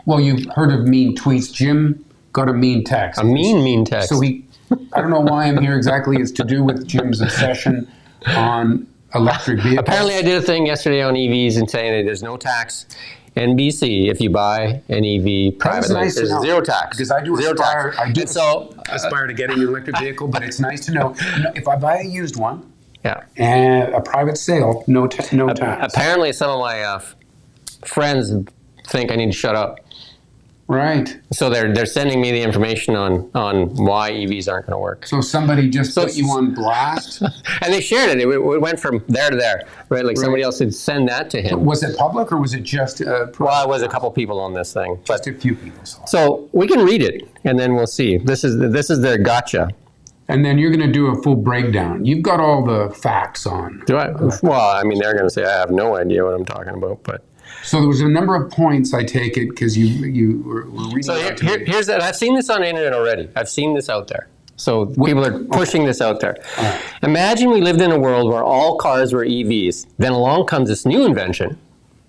Well, you've heard of mean tweets. Jim got a mean text. A mean text. So I don't know why I'm here exactly. It's to do with Jim's obsession on electric vehicles. Apparently, I did a thing yesterday on EVs and saying that there's no tax in BC if you buy an EV privately. Nice there's zero tax. Because I do aspire to getting an electric vehicle, but it's nice to know if I buy a used one, and a private sale, no tax. Apparently, some of my friends think I need to shut up. Right. So they're sending me the information on why EVs aren't going to work. So somebody just put you on blast? And they shared it. It went from there to there, right? Like somebody else would send that to him. Was it public or was it just well, it was a couple people on this thing. Just a few people. So we can read it, and then we'll see. This is their gotcha. And then you're going to do a full breakdown. You've got all the facts on. Do I? Well, I mean, they're going to say I have no idea what I'm talking about, but. So there was a number of points, I take it, because you were reading. So here's that. I've seen this on the internet already. I've seen this out there. So people are pushing this out there. Right. Imagine we lived in a world where all cars were EVs. Then along comes this new invention,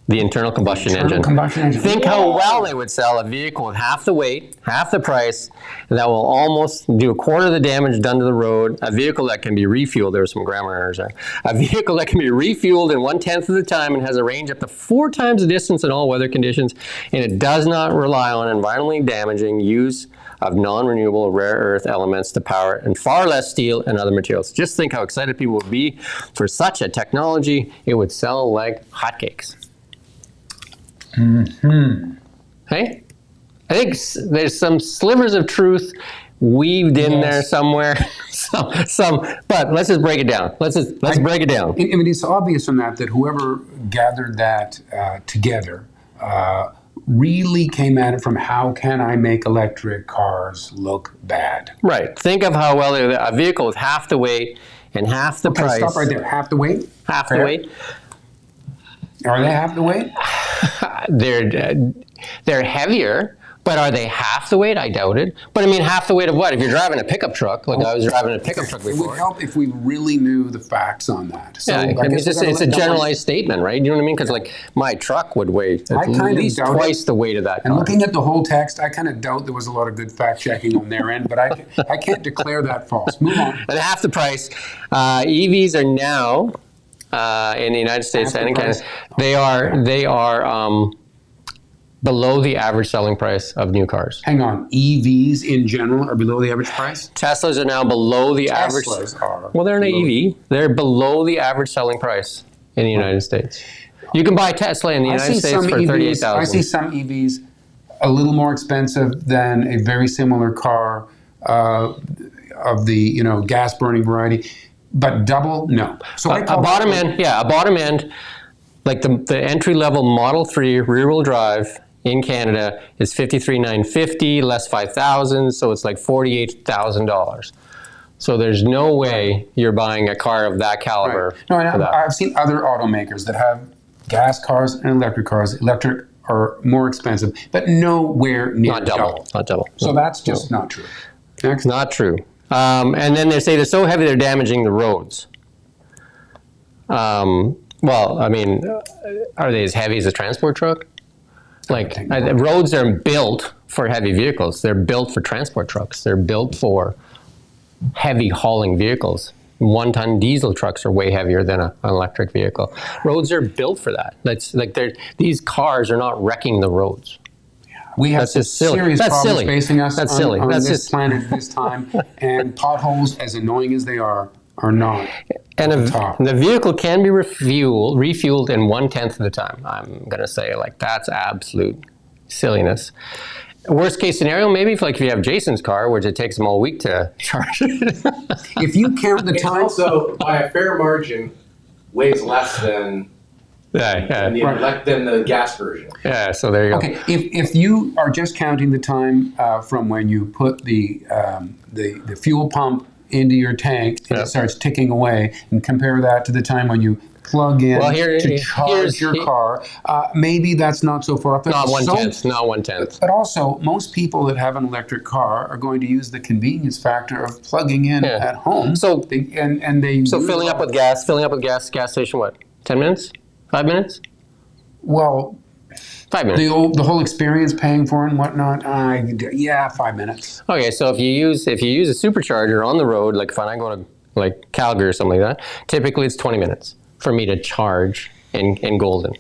the internal combustion engine. Think how well they would sell a vehicle with half the weight, half the price, and that will almost do a quarter of the damage done to the road. A vehicle that can be refueled. There were some grammar errors there. A vehicle that can be refueled in 1/10 of the time and has a range up to 4 times the distance in all weather conditions, and it does not rely on environmentally damaging use of non-renewable rare earth elements to power it, and far less steel and other materials. Just think how excited people would be for such a technology. It would sell like hotcakes. Mm-hmm. Hey, I think there's some slivers of truth weaved in there somewhere. But let's just break it down. Let's break it down. I mean, it's obvious from that whoever gathered that together really came at it from how can I make electric cars look bad? Right. Think of how well a vehicle with half the weight and half the price. Stop right there. Half the weight. Half the weight. Are they half the weight? They're heavier, but are they half the weight? I doubt it. But I mean, half the weight of what? If you're driving a pickup truck, like I was driving a pickup truck before. It would help if we really knew the facts on that. So yeah, it's a generalized statement, right? You know what I mean? Because like my truck would weigh at least twice the weight of that car. And looking at the whole text, I kind of doubt there was a lot of good fact checking on their end, but I can't declare that false. Move on. And half the price. EVs are now. In the United States and in Canada, they are below the average selling price of new cars. Hang on, EVs in general are below the average price? Teslas are now below the average. Teslas are. Well, they're an EV. They're below the average selling price in the United States. You can buy a Tesla in the United States for $38,000. I see some EVs a little more expensive than a very similar car of the gas burning variety. But double, no. So a bottom end, like the entry-level Model 3 rear-wheel drive in Canada is $53,950, less $5,000, so it's like $48,000. So there's no way you're buying a car of that caliber. Right. No, I've seen other automakers that have gas cars and electric cars. Electric are more expensive, but nowhere near double. Not double. So that's just not true. Next. Not true. And then they say they're so heavy they're damaging the roads. Well, I mean, are they as heavy as a transport truck? Like, roads are built for heavy vehicles. They're built for transport trucks. They're built for heavy hauling vehicles. 1-ton diesel trucks are way heavier than an electric vehicle. Roads are built for that. That's like these cars are not wrecking the roads. We have serious problems facing us on this planet at this time, and potholes, as annoying as they are not. And the vehicle can be refueled in 1/10 of the time. I'm going to say, like, that's absolute silliness. Worst case scenario, maybe if you have Jason's car, which it takes him all week to charge it. If you count the time, also by a fair margin, weighs less than. Than the gas version. Yeah, so there you go. Okay, if you are just counting the time from when you put the fuel pump into your tank and it starts ticking away, and compare that to the time when you plug in to charge your car, maybe that's not so far off. Not 1/10. Not 1/10. But also, most people that have an electric car are going to use the convenience factor of plugging in at home. So filling up with gas, gas station, what? 10 minutes? 5 minutes? Well, 5 minutes. The whole experience, paying for it and whatnot. 5 minutes. Okay, so if you use a supercharger on the road, like if I go to like Calgary or something like that, typically it's 20 minutes for me to charge in Golden.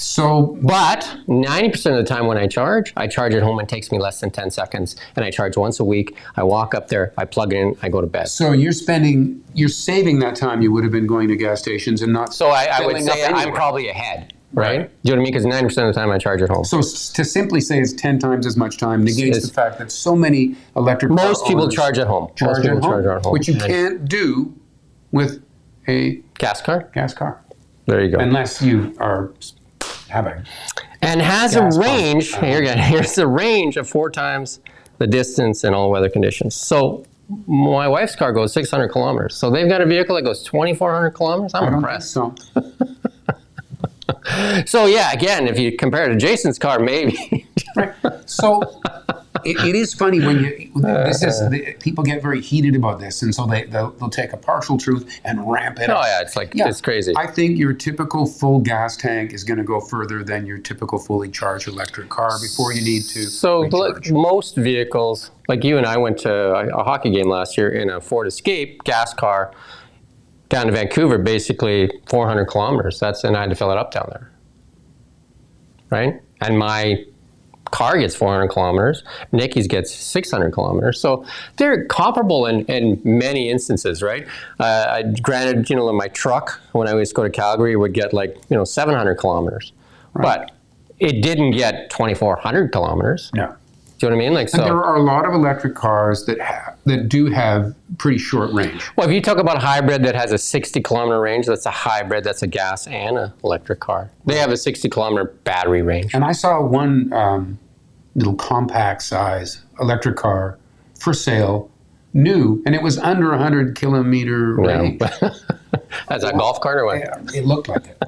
So, but 90% of the time when I charge at home. It takes me less than 10 seconds, and I charge once a week. I walk up there, I plug in, I go to bed. So you're saving that time you would have been going to gas stations and not. So I would say I'm probably ahead, right? Do you know what I mean? Because 90% of the time I charge at home. So to simply say it's 10 times as much time negates the fact that so many electric car most people owners charge at home. Charge at home, which you can't do with a gas car. There you go. Unless you are having. And has a range. Here's a range of 4 times the distance in all weather conditions. So my wife's car goes 600 kilometers. So they've got a vehicle that goes 2,400 kilometers. I'm impressed. So. So yeah, again, if you compare it to Jason's car, maybe. Right. So it is funny when people get very heated about this, and so they'll take a partial truth and ramp it up. Oh yeah, it's crazy. I think your typical full gas tank is going to go further than your typical fully charged electric car before you need to. So most vehicles, like you and I went to a hockey game last year in a Ford Escape gas car down to Vancouver, basically 400 kilometers. And I had to fill it up down there, right? And my car gets 400 kilometers. Nikki's gets 600 kilometers. So they're comparable in many instances, right? Granted, in my truck, when I used to go to Calgary, would get 700 kilometers. Right. But it didn't get 2,400 kilometers. No. Do you know what I mean? And there are a lot of electric cars that do have pretty short range. Well, if you talk about a hybrid that has a 60-kilometer range, that's a hybrid. That's a gas and an electric car. They have a 60-kilometer battery range. And I saw one little compact size electric car for sale, new, and it was under 100-kilometer range. That's a golf cart or what? Yeah, it looked like it.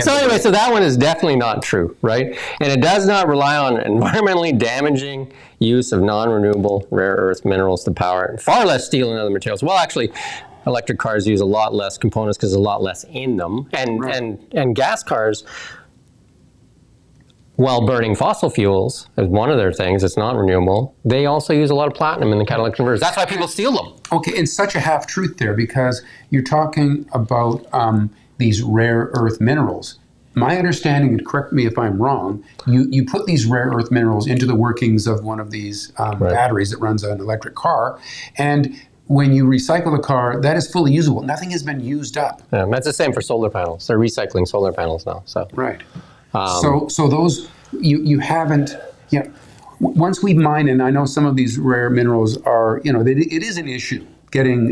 So anyway, so that one is definitely not true, right? And it does not rely on environmentally damaging use of non-renewable rare earth minerals to power it, far less steel and other materials. Well, actually, electric cars use a lot less components because there's a lot less in them. And gas cars, while burning fossil fuels as one of their things, it's not renewable, they also use a lot of platinum in the catalytic converters. That's why people steal them. Okay, it's such a half-truth there because you're talking about these rare earth minerals. My understanding, and correct me if I'm wrong, you put these rare earth minerals into the workings of one of these batteries that runs an electric car, and when you recycle the car, that is fully usable. Nothing has been used up. Yeah, that's the same for solar panels. They're recycling solar panels now. So right. So those you haven't. Once we mine, and I know some of these rare minerals are. It is an issue getting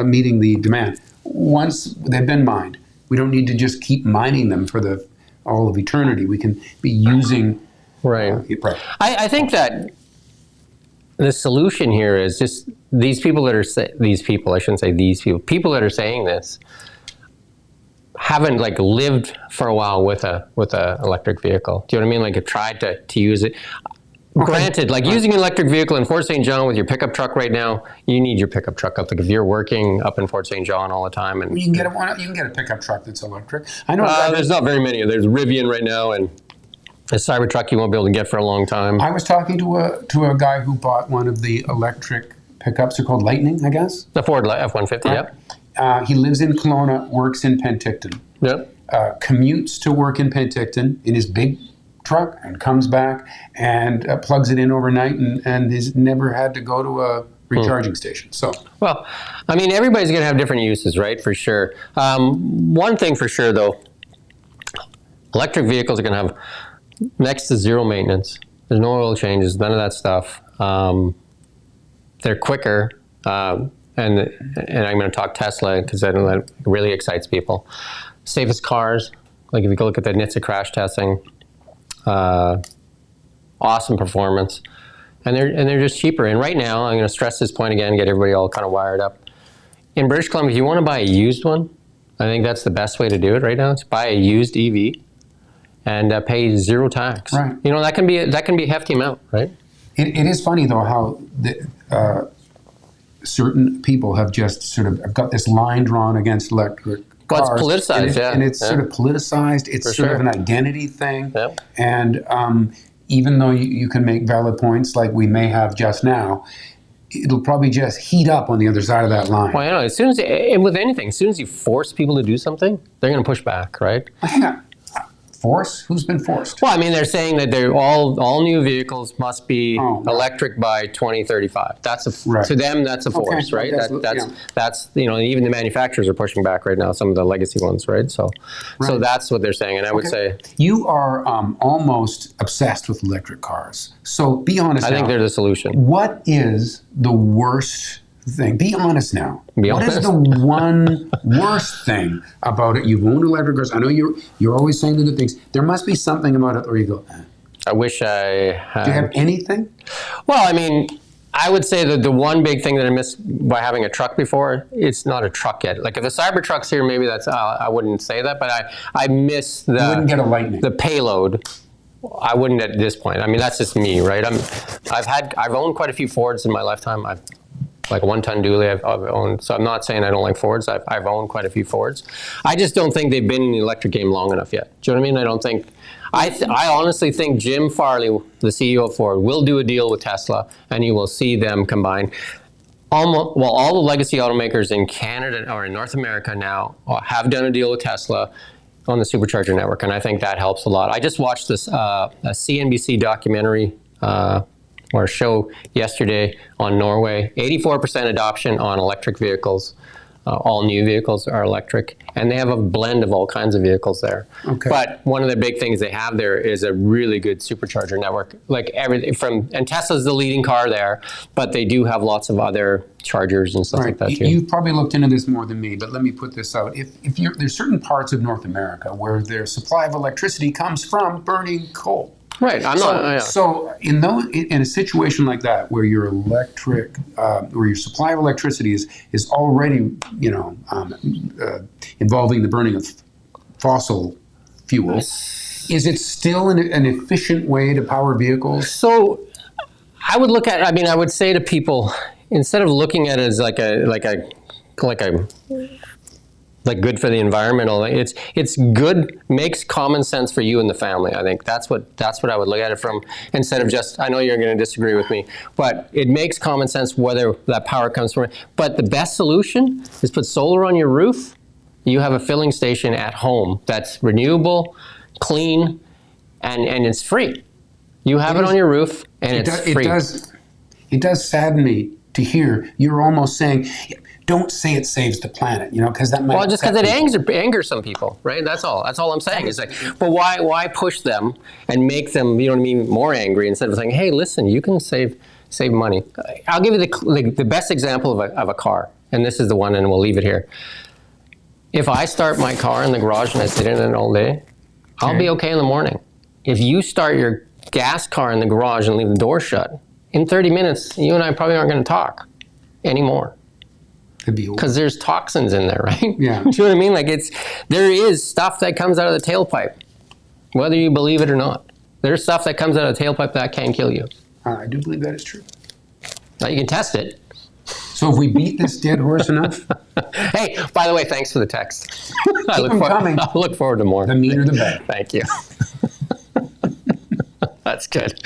meeting the demand. Once they've been mined, we don't need to just keep mining them for all of eternity. We can be using. Right. I think that the solution here is just these people that are people that are saying this haven't lived for a while with a electric vehicle. Do you know what I mean? Have tried to use it. Okay. Granted, using an electric vehicle in Fort St. John with your pickup truck right now, you need your pickup truck up. If you're working up in Fort St. John all the time, and you can get a pickup truck that's electric. I know there's not very many. There's Rivian right now, and a Cybertruck you won't be able to get for a long time. I was talking to a guy who bought one of the electric pickups. They're called Lightning, I guess. The Ford F-150. Right. Yep. He lives in Kelowna, works in Penticton. Yep. Commutes to work in Penticton in his big truck and comes back and plugs it in overnight and has never had to go to a recharging station. So, well, I mean, everybody's going to have different uses, right? For sure. One thing for sure, though, electric vehicles are going to have next to zero maintenance. There's no oil changes, none of that stuff. They're quicker, and I'm going to talk Tesla because that really excites people. Safest cars, if you go look at the NHTSA crash testing. Awesome performance, and they're just cheaper. And right now, I'm going to stress this point again, get everybody all kind of wired up. In British Columbia, if you want to buy a used one, I think that's the best way to do it right now. Is buy a used EV and pay zero tax. Right. That can be a hefty amount, right? It is funny though how certain people have just sort of got this line drawn against electric Well, it's cars. politicized, And it's sort of politicized. It's For sort sure. of an identity thing. Yep. And even though you can make valid points like we may have just now, it'll probably just heat up on the other side of that line. Well, you know, as soon as, and with anything, as soon as you force people to do something, they're going to push back, right? Hang on. Force? Who's been forced? Well, I mean, they're saying that they're all new vehicles must be Oh, right. electric by 2035. That's Right. To them, that's a force, right? That's- That's you know, even the manufacturers are pushing back right now. Some of the legacy ones, right? So Right. that's what they're saying, and I would say You are almost obsessed with electric cars. So be honest I think now. they're the solution. What is the worst thing? Be honest now. Be What is honest. the one worst thing about it? You've owned electric cars. I know you're always saying the good things. There must be something about it where you go, "Eh." I wish I had. Do you have anything? Well, I mean, I would say that the one big thing that I missed by having a truck before, it's not a truck yet. Like if the Cybertruck's here, maybe that's I wouldn't say that, but I miss the You wouldn't get a Lightning. the payload. I wouldn't at this point. I mean, that's just me, right? I've owned quite a few Fords in my lifetime. I've like a one-ton dually I've owned. So I'm not saying I don't like Fords. I've owned quite a few Fords. I just don't think they've been in the electric game long enough yet. Do you know what I mean? I don't think. I honestly think Jim Farley, the CEO of Ford, will do a deal with Tesla, and you will see them combine. All the legacy automakers in Canada or in North America now have done a deal with Tesla on the supercharger network, and I think that helps a lot. I just watched this a CNBC documentary or show yesterday on Norway. 84% adoption on electric vehicles. All new vehicles are electric, and they have a blend of all kinds of vehicles there. Okay. But one of the big things they have there is a really good supercharger network. Like everything and Tesla's the leading car there, but they do have lots of other chargers and stuff like that too. You've probably looked into this more than me, but let me put this out. If there's certain parts of North America where their supply of electricity comes from burning coal. Right, I'm not. Yeah. So in a situation like that, where your where your supply of electricity is already, involving the burning of fossil fuels, is it still an efficient way to power vehicles? So I would look at. I mean, I would say to people, instead of looking at it as like good for the environmental, it's good, makes common sense for you and the family. I think that's what I would look at it from, instead of just, I know you're going to disagree with me, but it makes common sense whether that power comes from it. But the best solution is put solar on your roof. You have a filling station at home that's renewable, clean, and it's free. You have it on your roof, and it's free. It does sadden me to hear you're almost saying, don't say it saves the planet, because that might. Well, just because upset it people. angers some people, right? That's all. That's all I'm saying. It's like, but why push them and make them, more angry instead of saying, hey, listen, you can save money. I'll give you the best example of a car, and this is the one, and we'll leave it here. If I start my car in the garage and I sit in it all day, I'll be okay in the morning. If you start your gas car in the garage and leave the door shut, in 30 minutes, you and I probably aren't going to talk anymore. Because there's toxins in there, right? Yeah. Do you know what I mean? Like there is stuff that comes out of the tailpipe, whether you believe it or not. There's stuff that comes out of the tailpipe that can kill you. I do believe that is true. Now you can test it. So if we beat this dead horse enough, Hey, by the way, thanks for the text. I them coming. look forward to more. the meaner the better. Thank you. That's good.